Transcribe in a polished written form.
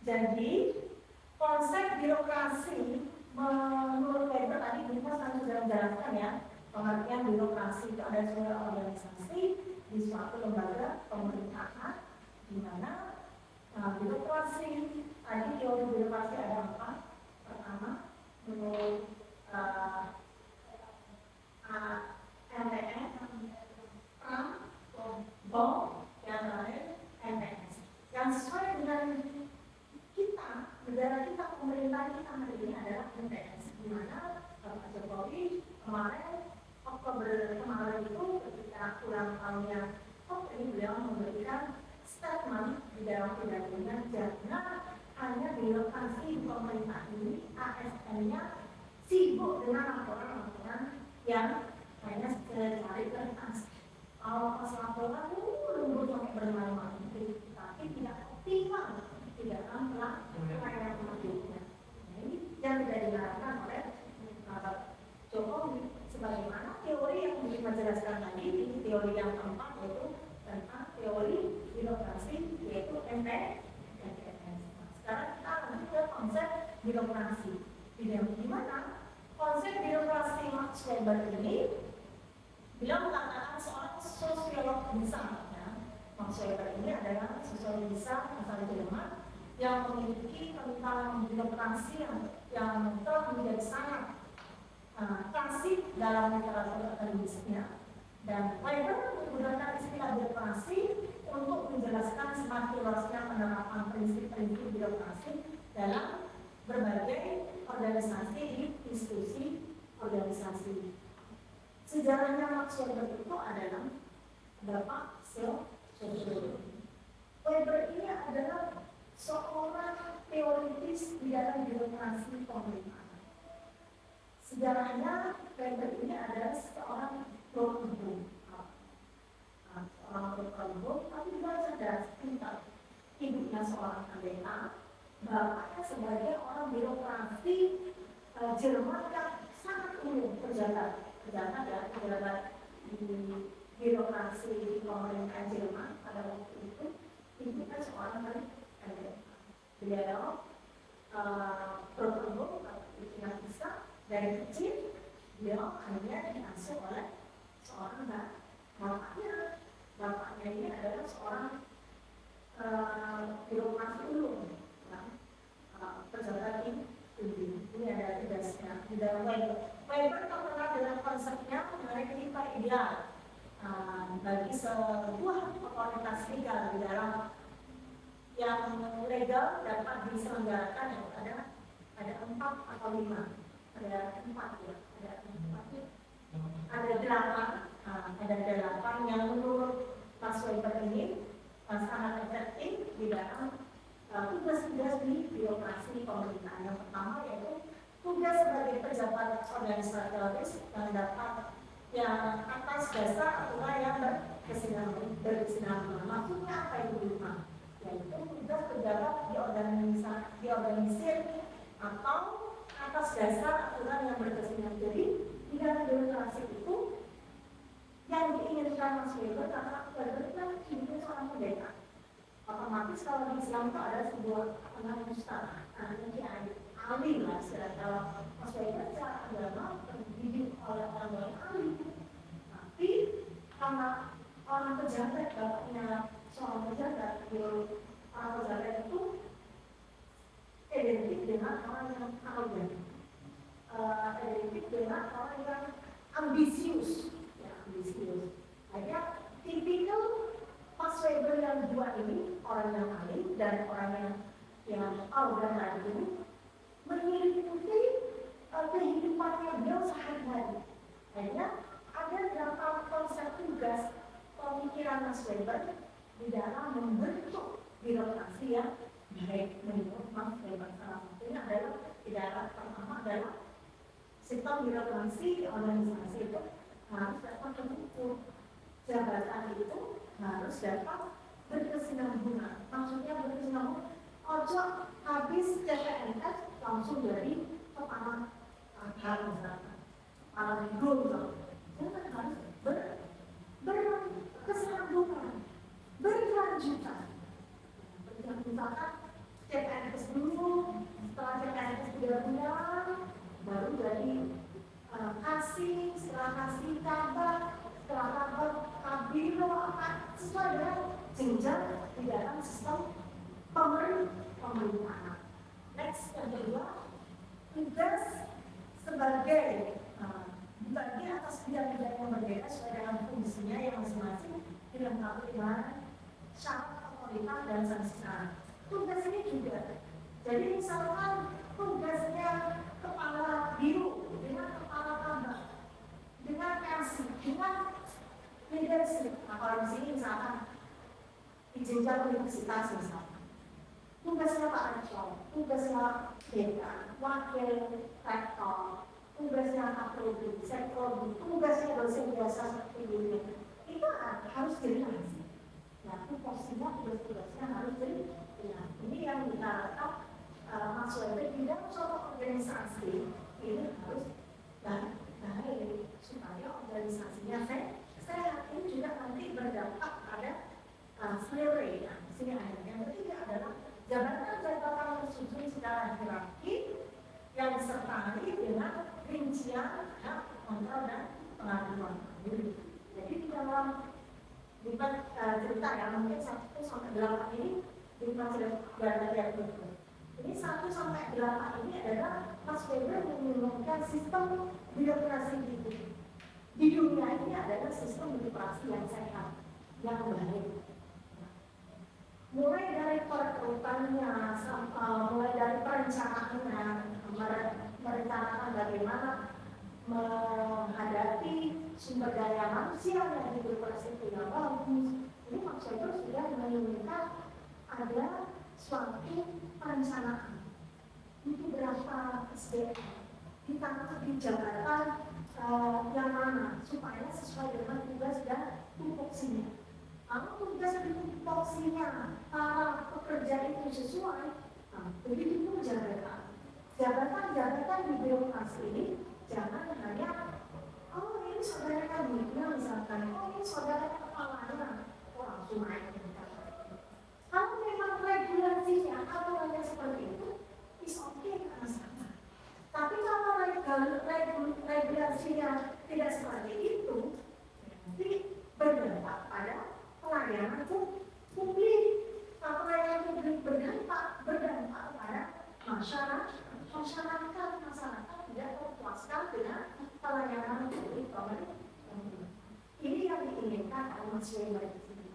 Jadi konsep birokrasi menurut Weber tadi kita sudah menjelaskan ya, pengertian birokrasi itu ada sebuah organisasi di suatu lembaga pemerintahan di mana birokrasi tadi teori birokrasi ada apa? Pertama, menurut MPN, PRAM, BOM, yang terakhir MPS. Yang sesuai dengan kita, negara kita, pemerintah kita hari ini adalah MPS, di mana Pak Jokowi kemarin Oktober kemarin itu ketika ulang tahunnya ini beliau memberikan statement di dalam pidatonya, jangan hanya birokrasi pemerintah ini ASN-nya sibuk dengan laporan-laporan yang hanya secari kertas. Kalau pas laporan lembut sampai bermalam-malam, tapi tidak optimal di dalam pelayanan publiknya. Ini yang tidak dilakukan oleh Jokowi. Sebagaimana teori yang dijelaskan tadi, ini teori yang keempat yaitu tentang teori birokrasi, yaitu MPS. Sekarang kita lanjut ke konsep birokrasi. Di mana konsep birokrasi Max Weber ini beliau mengatakan seorang sosiolog besar ya. Max Weber ini adalah sosiolog besar asal Jerman yang memiliki tentang birokrasi yang telah menjadi sangat klasik dalam literatur akademisnya. Dan Weber menggunakan istilah birokrasi untuk menjelaskan semakin luasnya penerapan prinsip-prinsip birokrasi dalam berbagai organisasi di institusi organisasi. Sejarahnya Max Weber itu adalah Bapak sosiologi. Weber ini adalah seorang teoritis di dalam birokrasi pemerintahan. Sejarahnya Weber ini adalah seorang dokter, seorang dokter, tapi juga cerdas, pintar. Ibunya seorang pendeta, bapaknya sebagai orang birokrasi Jerman yang sangat umum, pejabat ya, pejabat di birokrasi pemerintah Jerman pada waktu itu. Ibu kan seorang pendeta. Beliau bertumbuh dengan bisa dari kecil, beliau hanya diasuh oleh seorang bapaknya. Bapaknya ini adalah seorang birokrasi ulung, pejabat tinggi. Ini ada tugasnya di dalam Weber terkenal dengan konsepnya mengenai kehidupan ideal bagi sebuah otoritas legal di dalam yang legal dapat diselenggarakan yang ada 4 atau 5, ada 4 ya, ada 8 yang menurut Max Weber ini sangat efektif di dalam tugas-tugas di birokrasi pemerintahan. Yang pertama yaitu tugas sebagai pejabat organisatoris yang dapat yang atas dasar aturan yang berkesinambungan. Maksudnya apa itu lima? Yaitu tugas pejabat diorganisir atau atas dasar aturan yang berkesinambungan. Jadi di dalam birokrasi itu yang diinginkan Max Weber karena Weber kan hidupnya seorang pendeta. Otomatis kalau di Islam itu ada sebuah ustaz, yang alim lah secara Mas Weber secara agama terdidik oleh orang yang alim. Tapi karena orang pejabat, bapaknya seorang pejabat, orang pejabat itu identik dengan orang yang alim, identik dengan orang yang ambisius. Akhirnya tipikal Max Weber yang dua ini, orang yang alim dan orang yang arogan tadi ini mengikuti kehidupannya beliau sehari-hari. Akhirnya ada 8 konsep tugas pemikiran Max Weber di dalam membentuk birokrasi yang baik menurut Max Weber. Salah satunya adalah di dalam pertama adalah sistem birokrasi di organisasi itu harus dapat terukur. Jabatan itu harus dapat berkesinambungan. Maksudnya berkesinambungan, ojo habis CPNS langsung dari kepala akar misalkan, kepala biro misalkan. Jangan, harus berkesinambungan, berkelanjutan. Misalkan CPNS kasih kabar, setelah kabar kabiro akan sesuai dengan jenjang di dalam sistem pemerintahan. Next, yang kedua, tugas sebagai dibagi atas bidang-bidang yang berbeda sesuai dengan fungsinya yang masing-masing dilengkapi dengan syarat otoritas dan sanksi. Tugas ini juga, jadi misalkan tugasnya kepala biro dengan kepala tambah, dengan LC, dengan leadership. Nah, kalau di sini misalkan di jenjang universitas misalkan, tugasnya Pak Rektor, tugasnya dekan, wakil rektor, tugasnya kaprodi, sekprodi, tugasnya dosen biasa seperti ini, itu harus jelas. Nah, tugasnya tugas-tugasnya harus jelas. Ini yang kita harapkan Mas Weber di dalam suatu organisasi ini harus baik supaya organisasinya sehat. Ini juga nanti berdampak pada slavery. Nah, di sini akhirnya yang ketiga adalah jabatan-jabatan tersusun secara hierarki yang disertai dengan rincian hak kontrol dan pengaduan. Jadi di dalam cerita yang mungkin 1 sampai 8 ini masih ada yang betul. Ini 1 sampai 8 ini adalah Mas Weber menyebutkan sistem birokrasi di dunia ini adalah sistem birokrasi yang sehat, yang baik. Mulai dari perekrutannya, mulai dari perencanaannya, merencanakan bagaimana menghadapi sumber daya manusia yang di birokrasi itu yang bagus. Ini Mas Weber sudah menginginkan ada suatu perencanaan itu berapa SDM kita di jabatan yang mana supaya sesuai dengan tugas dan tupoksinya. Kalau tugas dan tupoksinya para pekerja itu sesuai, begitu pun jabatan di birokrasi ini jangan hanya ini saudara kami, misalkan ini saudara kepalanya, langsung naik. Kalau memang regulasinya aturannya seperti itu, is okay karena sama. Tapi kalau regulasinya tidak seperti itu, nanti berdampak pada pelayanan publik. Pelayanan publik berdampak pada masyarakat tidak terpuaskan dengan pelayanan publik. Ini yang diinginkan oleh Mas Weber di sini.